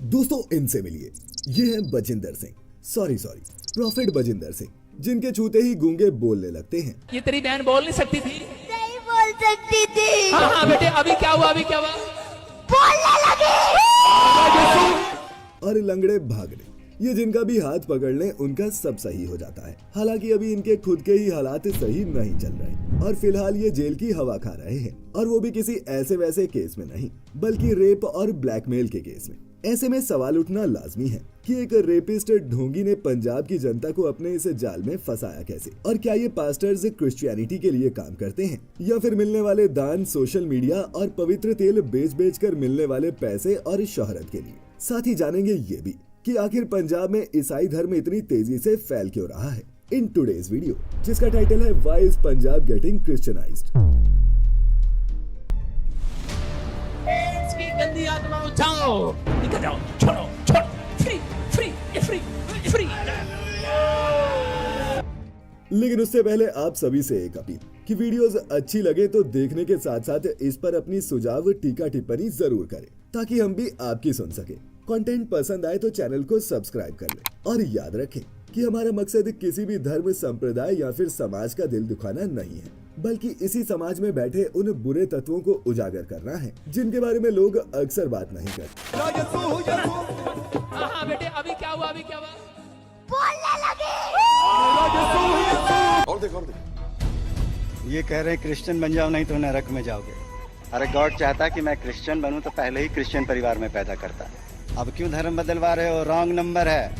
दोस्तों इनसे मिलिए, ये है बजिंदर सिंह, सॉरी प्रॉफिट बजिंदर सिंह, जिनके छूते ही गूंगे बोलने लगते हैं। ये तेरी बहन बोल नहीं सकती थी? नहीं बोल सकती थी। हाँ बेटे, अभी क्या हुआ? बोलने लगी। और लंगड़े भागने, ये जिनका भी हाथ पकड़ लें उनका सब सही हो जाता है। हालांकि अभी इनके खुद के ही हालात सही नहीं चल रहे और फिलहाल ये जेल की हवा खा रहे हैं, और वो भी किसी ऐसे वैसे केस में नहीं, बल्कि रेप और ब्लैकमेल के केस में। ऐसे में सवाल उठना लाजमी है कि एक रेपिस्ट ढोंगी ने पंजाब की जनता को अपने इस जाल में फंसाया कैसे, और क्या ये पास्टर्स क्रिश्चियनिटी के लिए काम करते हैं, या फिर मिलने वाले दान सोशल मीडिया और पवित्र तेल बेच कर मिलने वाले पैसे और शोहरत के लिए। साथ ही जानेंगे ये भी कि आखिर पंजाब में ईसाई धर्म इतनी तेजी से फैल क्यों रहा है, इन टुडेज वीडियो, जिसका टाइटल है व्हाई इज पंजाब गेटिंग क्रिश्चियनाइज्ड। इसकी गंदी आत्मा उठाओ, निकल जाओ, छोड़ो, फ्री। लेकिन उससे पहले आप सभी से एक अपील कि वीडियोस अच्छी लगे तो देखने के साथ साथ इस पर अपनी सुझाव टीका टिप्पणी जरूर करें, ताकि हम भी आपकी सुन सके। कंटेंट पसंद आए तो चैनल को सब्सक्राइब कर लें, और याद रखें कि हमारा मकसद किसी भी धर्म, संप्रदाय या फिर समाज का दिल दुखाना नहीं है, बल्कि इसी समाज में बैठे उन बुरे तत्वों को उजागर करना है जिनके बारे में लोग अक्सर बात नहीं करते। हाँ बेटे, अभी क्या हुआ? बोलने लगी। और देखो ये कह रहे हैं क्रिश्चियन बन जाओ नहीं तो नरक में जाओगे। अरे गॉड चाहता कि मैं क्रिश्चियन बनूं तो पहले ही क्रिश्चियन परिवार में पैदा करता। अब क्यों धर्म बदलवा रहे हो? रॉन्ग नंबर है।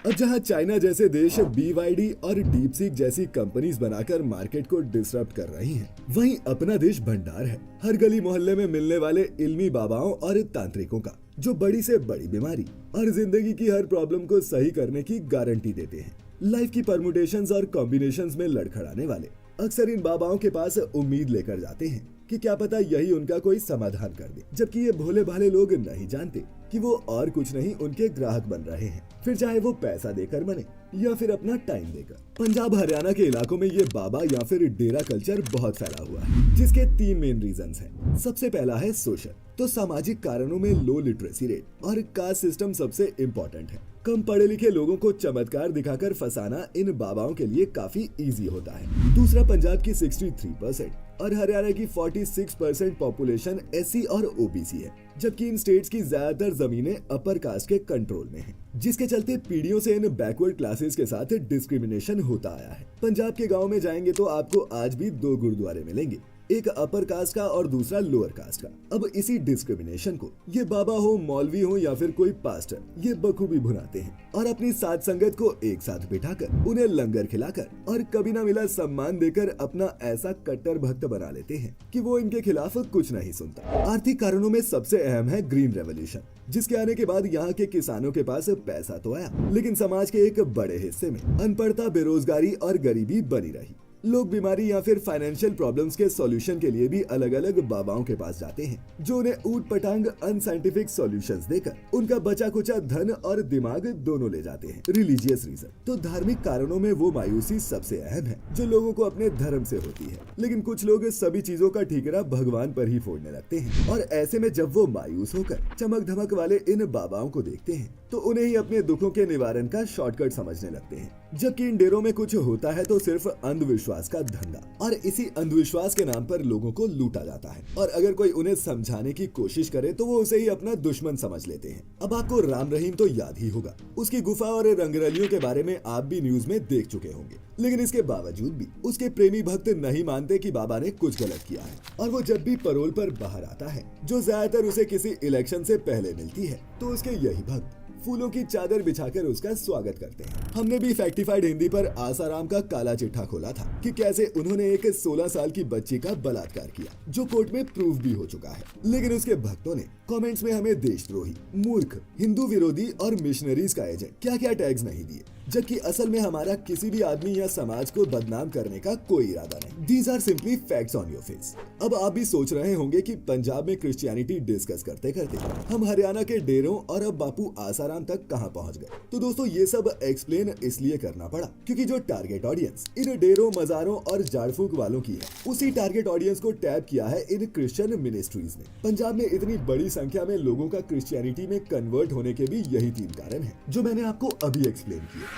अब जहां चाइना जैसे देश BYD और डीपसीक जैसी कंपनीज बनाकर मार्केट को डिसरप्ट कर रही हैं, वहीं अपना देश भंडार है हर गली मोहल्ले में मिलने वाले इल्मी बाबाओं और तांत्रिकों का, जो बड़ी से बड़ी बीमारी और जिंदगी की हर प्रॉब्लम को सही करने की गारंटी देते हैं। लाइफ की परमुटेशंस और कॉम्बिनेशंस में लड़खड़ाने वाले अक्सर इन बाबाओं के पास उम्मीद लेकर जाते हैं कि क्या पता यही उनका कोई समाधान कर दे, जबकि ये भोले भाले लोग नहीं जानते कि वो और कुछ नहीं उनके ग्राहक बन रहे हैं, फिर चाहे वो पैसा देकर बने या फिर अपना टाइम देकर। पंजाब हरियाणा के इलाकों में ये बाबा या फिर डेरा कल्चर बहुत फैला हुआ है, जिसके 3 मेन रीजंस हैं। सबसे पहला है सोशल, तो सामाजिक कारणों में लो लिटरेसी रेट और कास्ट सिस्टम सबसे इम्पोर्टेंट है। कम पढ़े लिखे लोगों को चमत्कार दिखाकर फंसाना इन बाबाओं के लिए काफी इजी होता है। दूसरा, पंजाब की 63% और हरियाणा की 46% पॉपुलेशन SC और OBC है, जबकि इन स्टेट्स की ज्यादातर जमीनें अपर कास्ट के कंट्रोल में हैं, जिसके चलते पीढ़ियों से इन बैकवर्ड क्लासेस के साथ डिस्क्रिमिनेशन होता आया है। पंजाब के गांव में जाएंगे तो आपको आज भी 2 गुरुद्वारे मिलेंगे, एक अपर कास्ट का और दूसरा लोअर कास्ट का। अब इसी डिस्क्रिमिनेशन को ये बाबा हो, मौलवी हो या फिर कोई पास्टर, ये बखूबी भुनाते हैं और अपनी साथ संगत को एक साथ बिठाकर उन्हें लंगर खिलाकर और कभी ना मिला सम्मान देकर अपना ऐसा कट्टर भक्त बना लेते हैं कि वो इनके खिलाफ कुछ नहीं सुनता। आर्थिक कारणों में सबसे अहम है ग्रीन रेवोल्यूशन, जिसके आने के बाद यहाँ के किसानों के पास पैसा तो आया, लेकिन समाज के एक बड़े हिस्से में अनपढ़ता, बेरोजगारी और गरीबी बनी रही। लोग बीमारी या फिर फाइनेंशियल प्रॉब्लम्स के सॉल्यूशन के लिए भी अलग अलग बाबाओं के पास जाते हैं, जो उन्हें ऊट पटांग अनसाइंटिफिक सॉल्यूशंस देकर उनका बचा कुचा धन और दिमाग दोनों ले जाते हैं। रिलीजियस रीजन, तो धार्मिक कारणों में वो मायूसी सबसे अहम है जो लोगों को अपने धर्म से होती है, लेकिन कुछ लोग सभी चीजों का ठीकरा भगवान पर ही फोड़ने लगते हैं, और ऐसे में जब वो मायूस होकर चमक धमक वाले इन बाबाओं को देखते हैं तो उन्हें ही अपने दुखों के निवारण का शॉर्टकट समझने लगते हैं, जबकि इन डेरों में कुछ होता है तो सिर्फ अंधविश्वास का धंधा, और इसी अंधविश्वास के नाम पर लोगों को लूटा जाता है, और अगर कोई उन्हें समझाने की कोशिश करे तो वो उसे ही अपना दुश्मन समझ लेते हैं। अब आपको राम रहीम तो याद ही होगा, उसकी गुफा और रंगरलियों के बारे में आप भी न्यूज में देख चुके होंगे, लेकिन इसके बावजूद भी उसके प्रेमी भक्त नहीं मानते कि बाबा ने कुछ गलत किया है, और वो जब भी परोल पर बाहर आता है, जो ज्यादातर उसे किसी इलेक्शन से पहले मिलती है, तो उसके यही भक्त फूलों की चादर बिछाकर उसका स्वागत करते हैं। हमने भी फैक्टिफाइड हिंदी पर आसाराम का काला चिट्ठा खोला था कि कैसे उन्होंने एक 16 साल की बच्ची का बलात्कार किया, जो कोर्ट में प्रूव भी हो चुका है, लेकिन उसके भक्तों ने कमेंट्स में हमें देशद्रोही, मूर्ख, हिंदू विरोधी और मिशनरीज का एजेंट क्या क्या टैग्स नहीं दिए, जबकि असल में हमारा किसी भी आदमी या समाज को बदनाम करने का कोई इरादा नहीं। These are simply facts on your face। अब आप भी सोच रहे होंगे कि पंजाब में क्रिश्चियनिटी डिस्कस करते करते हम हरियाणा के डेरों और अब बापू आसाराम तक कहां पहुंच गए। तो दोस्तों ये सब एक्सप्लेन इसलिए करना पड़ा क्योंकि जो टारगेट ऑडियंस इन डेरों, मजारों और झाड़ फूक वालों की है, उसी टारगेट ऑडियंस को टैप किया है इन क्रिश्चियन मिनिस्ट्रीज ने। पंजाब में इतनी बड़ी संख्या में लोगों का क्रिश्चियनिटी में कन्वर्ट होने के भी यही 3 कारण हैं, जो मैंने आपको अभी एक्सप्लेन किए।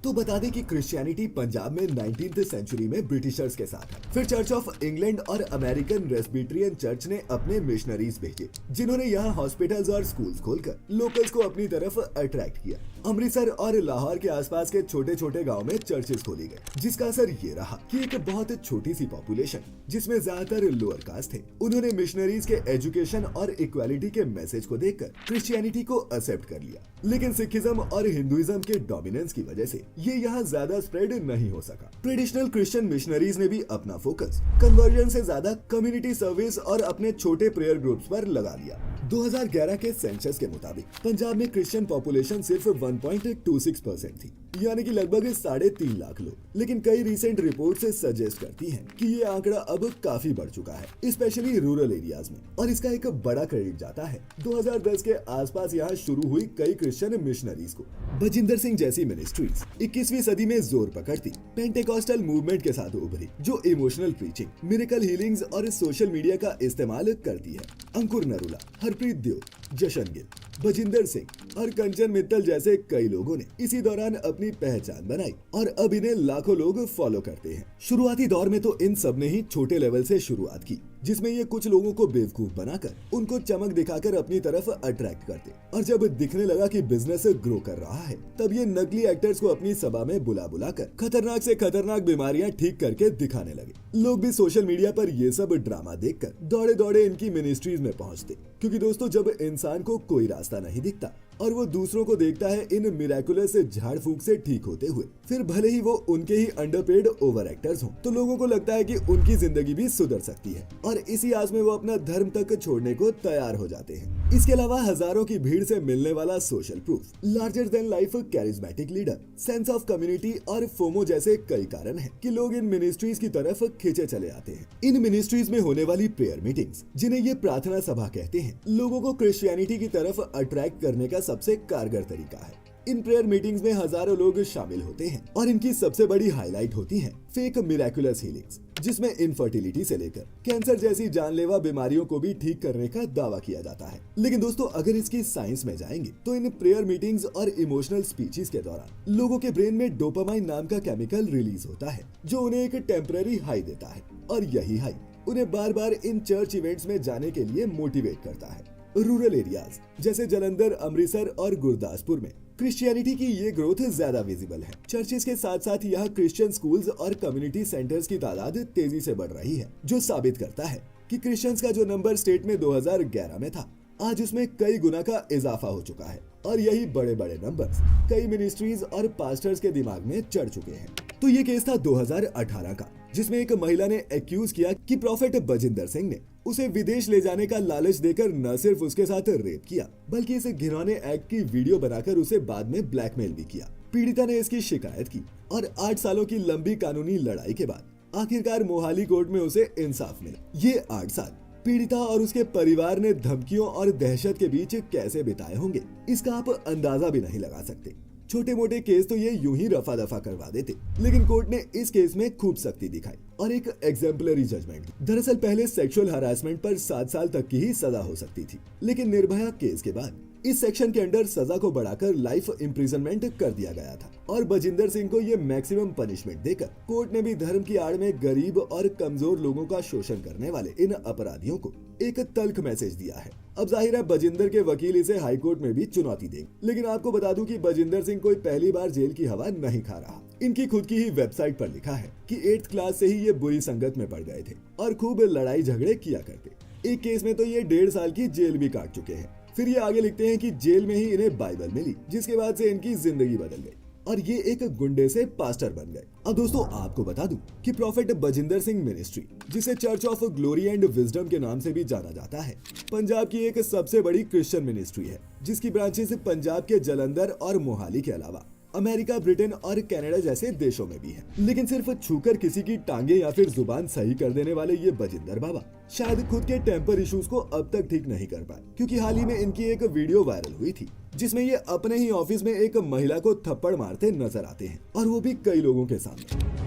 तो बता दें कि क्रिश्चियनिटी पंजाब में 19th सेंचुरी में ब्रिटिशर्स के साथ है। फिर चर्च ऑफ इंग्लैंड और अमेरिकन रेस्बिटेरियन चर्च ने अपने मिशनरीज भेजे, जिन्होंने यहाँ हॉस्पिटल्स और स्कूल्स खोलकर लोकल्स को अपनी तरफ अट्रैक्ट किया। अमृतसर और लाहौर के आसपास के छोटे छोटे गाँव में चर्चेस खोली गए, जिसका असर ये रहा कि एक बहुत छोटी सी पॉपुलेशन, जिसमें ज्यादातर लोअर कास्ट थे, उन्होंने मिशनरीज के एजुकेशन और इक्वालिटी के मैसेज को देखकर क्रिश्चियनिटी को एक्सेप्ट कर लिया। लेकिन सिखिज्म और हिंदुइज्म के डोमिनेंस की वजह से ये यहाँ ज्यादा स्प्रेड नहीं हो सका। ट्रेडिशनल क्रिश्चियन मिशनरीज ने भी अपना फोकस कन्वर्जन से ज्यादा कम्युनिटी सर्विस और अपने छोटे प्रेयर ग्रुप्स पर लगा लिया। 2011 के सेंसस के मुताबिक पंजाब में क्रिश्चियन पॉपुलेशन सिर्फ 1.26% थी, यानी कि लगभग 3.5 लाख लोग। लेकिन कई रिसेंट रिपोर्ट से सजेस्ट करती हैं कि ये आंकड़ा अब काफी बढ़ चुका है, स्पेशली रूरल एरियाज में। और इसका एक बड़ा क्रेडिट जाता है 2010 के आसपास यहाँ शुरू हुई कई क्रिश्चियन मिशनरीज को। बजिंदर सिंह जैसी मिनिस्ट्रीज 21वीं सदी में जोर पकड़ती पेंटेकोस्टल मूवमेंट के साथ उभरी, जो इमोशनल प्रीचिंग, मिरेकल हीलिंग्स और सोशल मीडिया का इस्तेमाल करती है। अंकुर नरूला, हरप्रीत देव, जशन गिल, बजिंदर सिंह और कंचन मित्तल जैसे कई लोगों ने इसी दौरान अपनी पहचान बनाई और अब इन्हें लाखों लोग फॉलो करते हैं। शुरुआती दौर में तो इन सब ने ही छोटे लेवल से शुरुआत की, जिसमें ये कुछ लोगों को बेवकूफ बनाकर उनको चमक दिखाकर अपनी तरफ अट्रैक्ट करते, और जब दिखने लगा कि बिजनेस ग्रो कर रहा है, तब ये नकली एक्टर्स को अपनी सभा में बुला बुलाकर खतरनाक से खतरनाक बीमारियां ठीक करके दिखाने लगे। लोग भी सोशल मीडिया पर ये सब ड्रामा देखकर दौड़े दौड़े इनकी मिनिस्ट्रीज में पहुंचते, क्योंकि दोस्तों जब इंसान को कोई रास्ता नहीं दिखता और वो दूसरों को देखता है इन मिराकुलस झाड़ फूक से ठीक होते हुए, फिर भले ही वो उनके ही अंडरपेड ओवर एक्टर्स हों, तो लोगों को लगता है कि उनकी जिंदगी भी सुधर सकती है, और इसी आस में वो अपना धर्म तक छोड़ने को तैयार हो जाते हैं। इसके अलावा हजारों की भीड़ से मिलने वाला social proof, larger than life charismatic leader, sense of community और फोमो जैसे कई कारण हैं कि लोग इन मिनिस्ट्रीज की तरफ खींचे चले आते हैं। इन मिनिस्ट्रीज में होने वाली प्रेयर मीटिंग्स, जिन्हें ये प्रार्थना सभा कहते हैं, लोगों को क्रिश्चियनिटी की तरफ अट्रैक्ट करने का सबसे कारगर तरीका है। इन प्रेयर मीटिंग्स में हजारों लोग शामिल होते हैं और इनकी सबसे बड़ी हाईलाइट होती है फेक मिराकुलस हीलिंग्स, जिसमें इनफर्टिलिटी से लेकर कैंसर जैसी जानलेवा बीमारियों को भी ठीक करने का दावा किया जाता है। लेकिन दोस्तों अगर इसकी साइंस में जाएंगे तो इन प्रेयर मीटिंग्स और इमोशनल स्पीचेस के दौरान लोगों के ब्रेन में डोपामाइन नाम का केमिकल रिलीज होता है, जो उन्हें एक टेम्पररी हाई देता है, और यही हाई उन्हें बार बार इन चर्च इवेंट्स में जाने के लिए मोटिवेट करता है। रूरल एरियाज जैसे जलंधर, अमृतसर और गुरदासपुर में क्रिश्चियनिटी की ये ग्रोथ ज्यादा विजिबल है। चर्चेस के साथ साथ यहाँ क्रिश्चियन स्कूल्स और कम्युनिटी सेंटर्स की तादाद तेजी से बढ़ रही है, जो साबित करता है कि क्रिश्चियंस का जो नंबर स्टेट में 2011 में था, आज उसमें कई गुना का इजाफा हो चुका है, और यही बड़े बड़े नंबर्स कई मिनिस्ट्रीज और पास्टर्स के दिमाग में चढ़ चुके हैं। तो ये केस था 2018 का, जिसमें एक महिला ने एक्यूज किया कि प्रॉफेट बजिंदर सिंह ने उसे विदेश ले जाने का लालच देकर न सिर्फ उसके साथ रेप किया, बल्कि इसे घिनौने एक्ट की वीडियो बनाकर उसे बाद में ब्लैकमेल भी किया। पीड़िता ने इसकी शिकायत की और 8 सालों की लंबी कानूनी लड़ाई के बाद आखिरकार मोहाली कोर्ट में उसे इंसाफ मिला। ये 8 साल पीड़िता और उसके परिवार ने धमकियों और दहशत के बीच कैसे बिताए होंगे, इसका आप अंदाजा भी नहीं लगा सकते। छोटे मोटे केस तो ये यूं ही रफा दफा करवा देते, लेकिन कोर्ट ने इस केस में खूब सख्ती दिखाई और एक एग्जाम्पलरी जजमेंट दी। दरअसल पहले सेक्सुअल हरासमेंट पर 7 साल तक की ही सजा हो सकती थी, लेकिन निर्भया केस के बाद इस सेक्शन के अंडर सजा को बढ़ाकर लाइफ इम्प्रिजनमेंट कर दिया गया था, और बजिंदर सिंह को ये मैक्सिमम पनिशमेंट देकर कोर्ट ने भी धर्म की आड़ में गरीब और कमजोर लोगों का शोषण करने वाले इन अपराधियों को एक तल्ख मैसेज दिया है। अब जाहिर है बजिंदर के वकील इसे हाई कोर्ट में भी चुनौती देंगे, लेकिन आपको बता दूं कि बजिंदर सिंह कोई पहली बार जेल की हवा नहीं खा रहा। इनकी खुद की ही वेबसाइट पर लिखा है कि 8th क्लास से ही ये बुरी संगत में पड़ गए थे और खूब लड़ाई झगड़े किया करते। एक केस में तो ये 1.5 साल की जेल भी काट चुके हैं। फिर ये आगे लिखते हैं कि जेल में ही इन्हें बाइबल मिली, जिसके बाद से इनकी जिंदगी बदल गई और ये एक गुंडे से पास्टर बन गए। अब दोस्तों आपको बता दूं कि प्रॉफेट बजिंदर सिंह मिनिस्ट्री, जिसे church of glory and wisdom के नाम से भी जाना जाता है, पंजाब की एक सबसे बड़ी क्रिश्चियन मिनिस्ट्री है, जिसकी ब्रांचेस पंजाब के जालंधर और मोहाली के अलावा अमेरिका, ब्रिटेन और कनाडा जैसे देशों में भी है। लेकिन सिर्फ छूकर किसी की टांगे या फिर जुबान सही कर देने वाले ये बजिंदर बाबा शायद खुद के टेम्पर इश्यूज को अब तक ठीक नहीं कर पाए, क्योंकि हाल ही में इनकी एक वीडियो वायरल हुई थी जिसमें ये अपने ही ऑफिस में एक महिला को थप्पड़ मारते नजर आते हैं, और वो भी कई लोगों के सामने।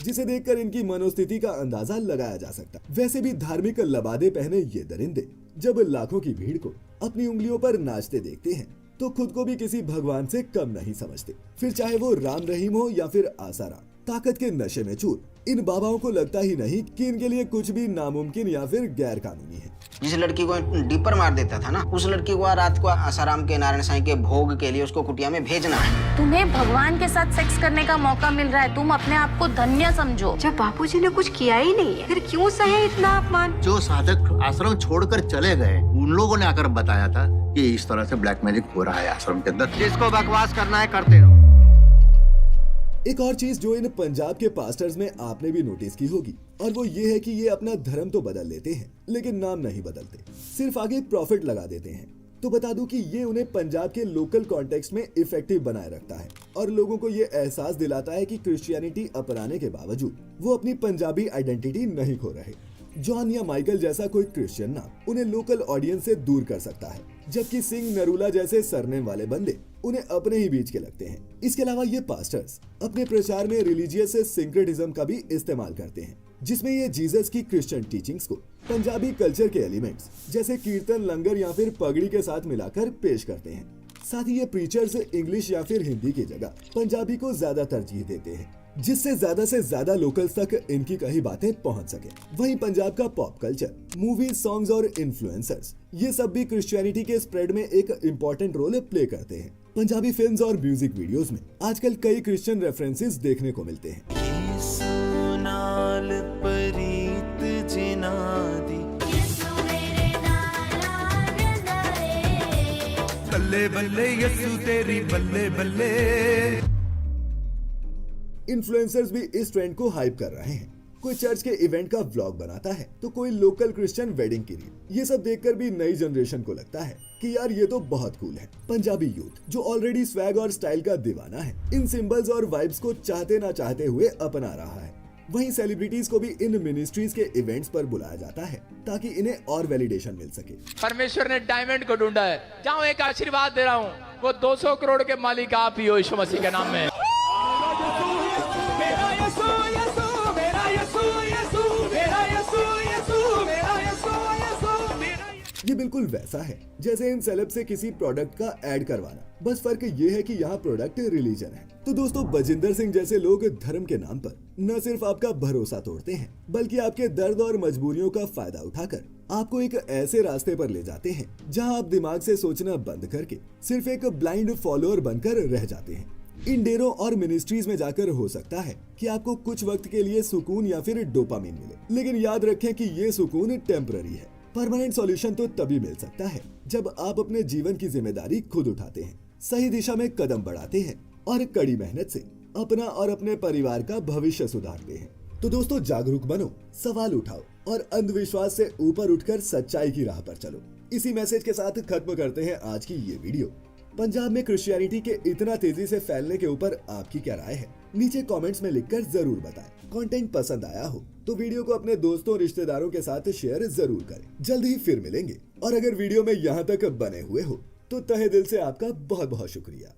जिसे देखकर इनकी मनोस्थिति का अंदाजा लगाया जा सकता। वैसे भी धार्मिक लबादे पहने ये दरिंदे जब लाखों की भीड़ को अपनी उंगलियों पर नाचते देखते हैं तो खुद को भी किसी भगवान से कम नहीं समझते। फिर चाहे वो राम रहीम हो या फिर आसाराम, ताकत के नशे में चूर इन बाबाओं को लगता ही नहीं कि इनके लिए कुछ भी नामुमकिन या फिर गैर कानूनी है। जिस लड़की को डीपर मार देता था ना, उस लड़की को रात को आसाराम के नारायण साईं के भोग के लिए उसको कुटिया में भेजना है। तुम्हें भगवान के साथ सेक्स करने का मौका मिल रहा है, तुम अपने आप को धन्य समझो। जब बापूजी ने कुछ किया ही नहीं है, फिर क्यों सहे इतना अपमान? जो साधक आश्रम छोड़कर चले गए, उन लोगों ने आकर बताया था कि इस तरह से ब्लैक मैजिक हो रहा है आश्रम के अंदर। जिसको बकवास करना है करते रहो। एक और चीज जो इन पंजाब के पास्टर्स में आपने भी नोटिस की होगी, और वो ये है कि ये अपना धर्म तो बदल लेते हैं लेकिन नाम नहीं बदलते, सिर्फ आगे प्रॉफिट लगा देते हैं। तो बता दूं कि ये उन्हें पंजाब के लोकल कॉन्टेक्स्ट में इफेक्टिव बनाए रखता है और लोगों को ये एहसास दिलाता है कि क्रिश्चियनिटी अपनाने के बावजूद वो अपनी पंजाबी आइडेंटिटी नहीं खो रहे। जॉन या माइकल जैसा कोई क्रिश्चियन नाम उन्हें लोकल ऑडियंस से दूर कर सकता है, जबकि सिंह नरूला जैसे सरनेम वाले बंदे उन्हें अपने ही बीच के लगते हैं। इसके अलावा ये पास्टर्स अपने प्रचार में रिलीजियस सिंक्रेटिज्म का भी इस्तेमाल करते हैं, जिसमें ये जीसस की क्रिश्चियन टीचिंग्स को पंजाबी कल्चर के एलिमेंट्स जैसे कीर्तन, लंगर या फिर पगड़ी के साथ मिलाकर पेश करते हैं। साथ ही ये प्रीचर्स इंग्लिश या फिर हिंदी की जगह पंजाबी को ज्यादा तरजीह देते हैं, जिससे ज्यादा से ज्यादा लोकल्स तक इनकी कही बातें पहुंच सके। वहीं पंजाब का पॉप कल्चर, मूवीज, सॉन्ग्स और इन्फ्लुएंसर्स, ये सब भी क्रिश्चियनिटी के स्प्रेड में एक इम्पोर्टेंट रोल प्ले करते हैं। पंजाबी फिल्म्स और म्यूजिक वीडियोस में आजकल कई क्रिश्चियन रेफरेंसेस देखने को मिलते हैं। बल्ले बल्ले यसु तेरी बल्ले बल्ले। इन्फ्लुएंसर्स भी इस ट्रेंड को हाइप कर रहे हैं। कोई चर्च के इवेंट का व्लॉग बनाता है तो कोई लोकल क्रिश्चियन वेडिंग की रील। ये सब देखकर भी नई जनरेशन को लगता है कि यार ये तो बहुत कूल है। पंजाबी यूथ जो ऑलरेडी स्वैग और स्टाइल का दीवाना है, इन सिंबल्स और वाइब्स को चाहते ना चाहते हुए अपना रहा है। वहीं सेलिब्रिटीज को भी इन मिनिस्ट्रीज के इवेंट्स पर बुलाया जाता है ताकि इन्हें और वैलिडेशन मिल सके। परमेश्वर ने डायमंड को ढूंढा है। जाओ एक आशीर्वाद दे रहा हूँ, वो 200 करोड़ के मालिक आप ही हो यीशु मसीह के नाम में। ये बिल्कुल वैसा है जैसे इन सेलेब से किसी प्रोडक्ट का ऐड करवाना, बस फर्क ये है कि यहाँ प्रोडक्ट रिलीजन है। तो दोस्तों, बजिंदर सिंह जैसे लोग धर्म के नाम पर न सिर्फ आपका भरोसा तोड़ते हैं, बल्कि आपके दर्द और मजबूरियों का फायदा उठाकर आपको एक ऐसे रास्ते पर ले जाते हैं जहाँ आप दिमाग से सोचना बंद करके सिर्फ एक ब्लाइंड फॉलोअर बनकर रह जाते हैं। इन डेरों और मिनिस्ट्रीज में जाकर हो सकता है कि आपको कुछ वक्त के लिए सुकून या फिर डोपामिन मिले, लेकिन याद रखें कि ये सुकून टेम्पररी है। परमानेंट सॉल्यूशन तो तभी मिल सकता है जब आप अपने जीवन की जिम्मेदारी खुद उठाते हैं, सही दिशा में कदम बढ़ाते हैं और कड़ी मेहनत से अपना और अपने परिवार का भविष्य सुधारते हैं। तो दोस्तों, जागरूक बनो, सवाल उठाओ और अंधविश्वास से ऊपर उठकर सच्चाई की राह पर चलो। इसी मैसेज के साथ खत्म करते हैं आज की ये वीडियो। पंजाब में क्रिश्चियनिटी के इतना तेजी से फैलने के ऊपर आपकी क्या राय है? नीचे कमेंट्स में लिखकर जरूर बताएं। कंटेंट पसंद आया हो तो वीडियो को अपने दोस्तों, रिश्तेदारों के साथ शेयर जरूर करें। जल्द ही फिर मिलेंगे, और अगर वीडियो में यहाँ तक बने हुए हो तो तहे दिल से आपका बहुत बहुत शुक्रिया।